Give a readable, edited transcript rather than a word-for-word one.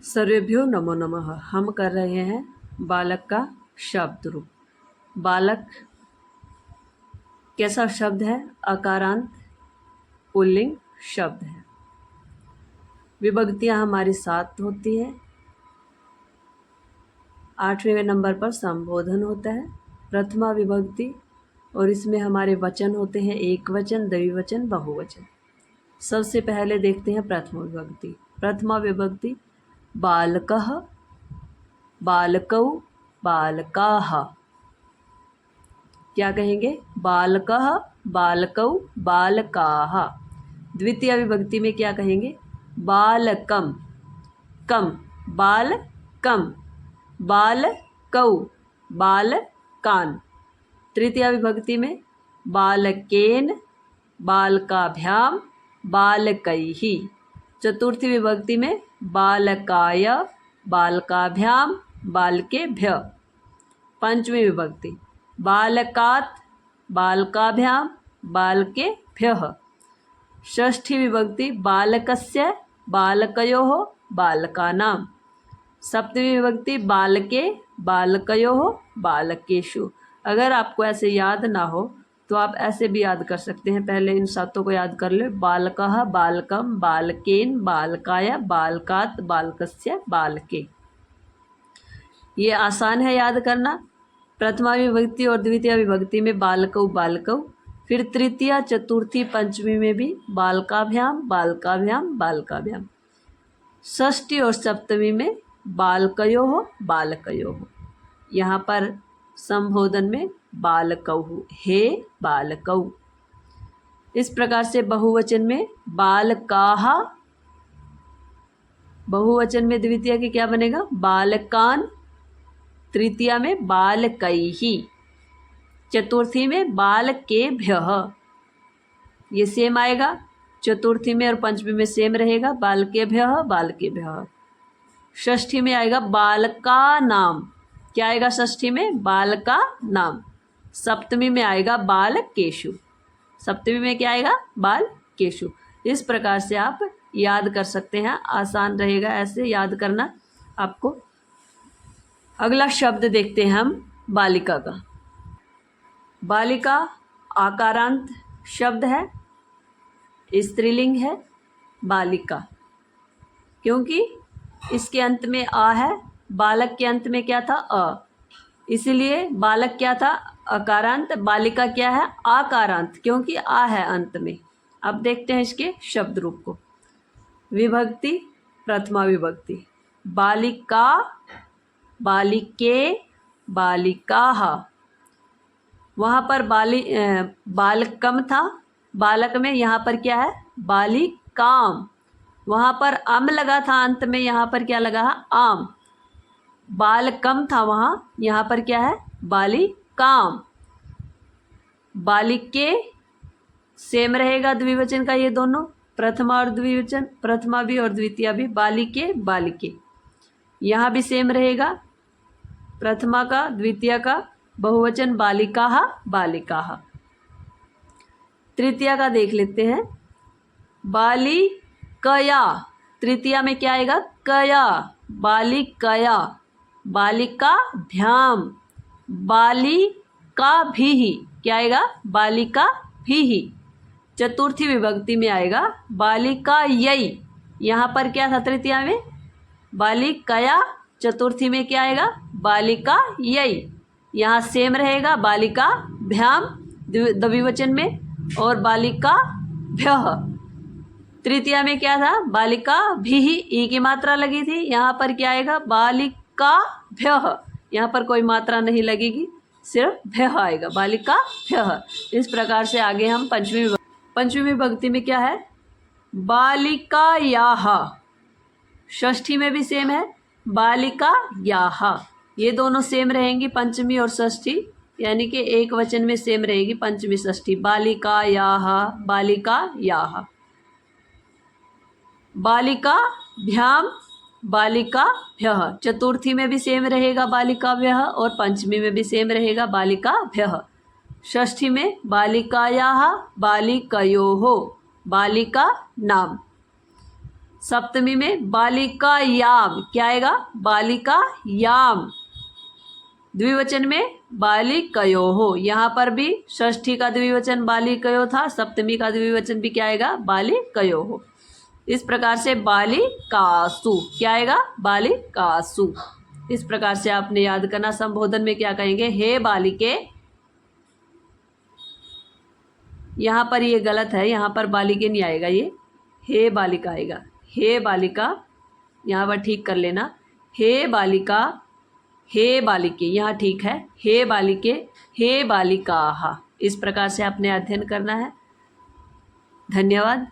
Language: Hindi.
सर्वेभ्यो नमो नमः। हम कर रहे हैं बालक का शब्द रूप। बालक कैसा शब्द है? अकारांत पुल्लिंग शब्द है। विभक्तियाँ हमारी 7 होती है। 8वें नंबर पर संबोधन होता है, प्रथमा विभक्ति, और इसमें हमारे वचन होते हैं एक वचन, द्विवचन, बहुवचन। सबसे पहले देखते हैं प्रथमा विभक्ति। प्रथमा विभक्ति बालकः, बालकौ, बालकाः। क्या कहेंगे? बालकः, बालकौ, बालकाः। द्वितीय विभक्ति में क्या कहेंगे? बालकम, कम, बालकम, बालकौ, बालकान। तृतीय विभक्ति में बालकेन, बालकाभ्याम, बालकैः। चतुर्थी विभक्ति में बालकाय, बालकाभ्याम, बालकेभ्य। पंचमी विभक्ति बालकात्, बालकाभ्याम, बालकेभ्यः। षष्ठी विभक्ति बालकस्य, बालकयोः, बालकानां। सप्तमी विभक्ति बालके, बालकयोः, बालकेषु। अगर आपको ऐसे याद ना हो तो आप ऐसे भी याद कर सकते हैं। पहले इन 7 को याद कर ले। बालकः, बालकम, बालकेन, बालकाय, बालकात्, बालकस्य, बालके। ये आसान है याद करना। प्रथमा विभक्ति और द्वितीय विभक्ति में बालकौ, बालकौ। फिर तृतीय, चतुर्थी, पंचमी में भी बालकाभ्याम, बालकाभ्याम, बालकाभ्याम। षष्ठी और सप्तमी में बालकयोः, बालकयोः। यहाँ पर संबोधन में बालकौ, हे बालकौ। इस प्रकार से बहुवचन में बालकाः, बहुवचन में द्वितीय की क्या बनेगा? बालकान। तृतीया में बालकैः। चतुर्थी में बालकेभ्यः। ये सेम आएगा। चतुर्थी में और पंचमी में सेम रहेगा, बालकेभ्यः, बालकेभ्यः। षष्ठी में आएगा बालका नाम। क्या आएगा षष्ठी में? बालका नाम। सप्तमी में आएगा बालकेषु। सप्तमी में क्या आएगा? बालकेषु। इस प्रकार से आप याद कर सकते हैं। आसान रहेगा ऐसे याद करना आपको। अगला शब्द देखते हैं हम बालिका का। बालिका आकारांत शब्द है, स्त्रीलिंग है। बालिका क्योंकि इसके अंत में आ है, बालक के अंत में क्या था? अ। इसलिए बालक क्या था? अकारांत। बालिका क्या है? आकारांत, क्योंकि आ है अंत में। अब देखते हैं इसके शब्द रूप को। विभक्ति प्रथमा विभक्ति बालिका, बालिके, बालिकाः। वहाँ पर बालकम था बालक में, यहाँ पर क्या है? बालिकाम। वहाँ पर अम लगा था अंत में, यहाँ पर क्या लगा है? आम। बालकम था वहाँ, यहाँ पर क्या है? बालिकाम। बालिके सेम रहेगा द्विवचन का, ये दोनों प्रथमा और द्विवचन, प्रथमा भी और द्वितीय भी। बालिके, बालिके यहाँ भी सेम रहेगा। प्रथमा का, द्वितीय का बहुवचन बालिकाः, बालिकाः। तृतीया का देख लेते हैं। बालिकया। तृतीया में क्या आएगा? कया। बालिकया, बालिकाभ्याम, बालिकाभिः। क्या आएगा? बालिकाभिः। चतुर्थी विभक्ति में आएगा बालिकायै। यहाँ पर क्या था तृतीया में? बालिकया। चतुर्थी में क्या आएगा? बालिकायै। यहाँ सेम रहेगा, बालिकाभ्याम द्विवचन में और बालिकाभ्यः। तृतीया में क्या था? बालिकाभिः, ई की मात्रा लगी थी। यहाँ पर क्या आएगा? बालिकाभ्यः। यहाँ पर कोई मात्रा नहीं लगेगी, सिर्फ भ्यः आएगा, बालिकाभ्यः। इस प्रकार से आगे हम पंचमी विभक्ति में क्या है? बालिकायाः। षष्ठी में भी सेम है, बालिकायाः। ये दोनों सेम रहेंगी, पंचमी और षष्ठी, यानी कि एक वचन में सेम रहेगी पंचमी षष्ठी। बालिकायाः, बालिकायाः। बालिकाभ्याम, बालिकाभ्यः। चतुर्थी में भी सेम रहेगा बालिकाभ्यः और पंचमी में भी सेम रहेगा बालिकाभ्यः। षष्ठी में बालिकायाः, बालिकयोः, बालिका नाम। सप्तमी में बालिकायाम, क्या आएगा? बालिकायाम। द्विवचन में बालिकयोः, यहाँ पर भी षष्ठी का द्विवचन बालिकयो था, सप्तमी का द्विवचन भी क्या आएगा? बालिकयोः। इस प्रकार से बालिकासु, क्या आएगा? बालिकासु। इस प्रकार से आपने याद करना। संबोधन में क्या कहेंगे? हे बालिके, यहाँ पर ये गलत है, यहाँ पर बालिके नहीं आएगा, ये हे बालिका आएगा। हे बालिका, यहाँ पर ठीक कर लेना। हे बालिका, हे बालिके, यहाँ ठीक है। हे बालिके, हे बालिकाः। इस प्रकार से आपने अध्ययन करना है। धन्यवाद।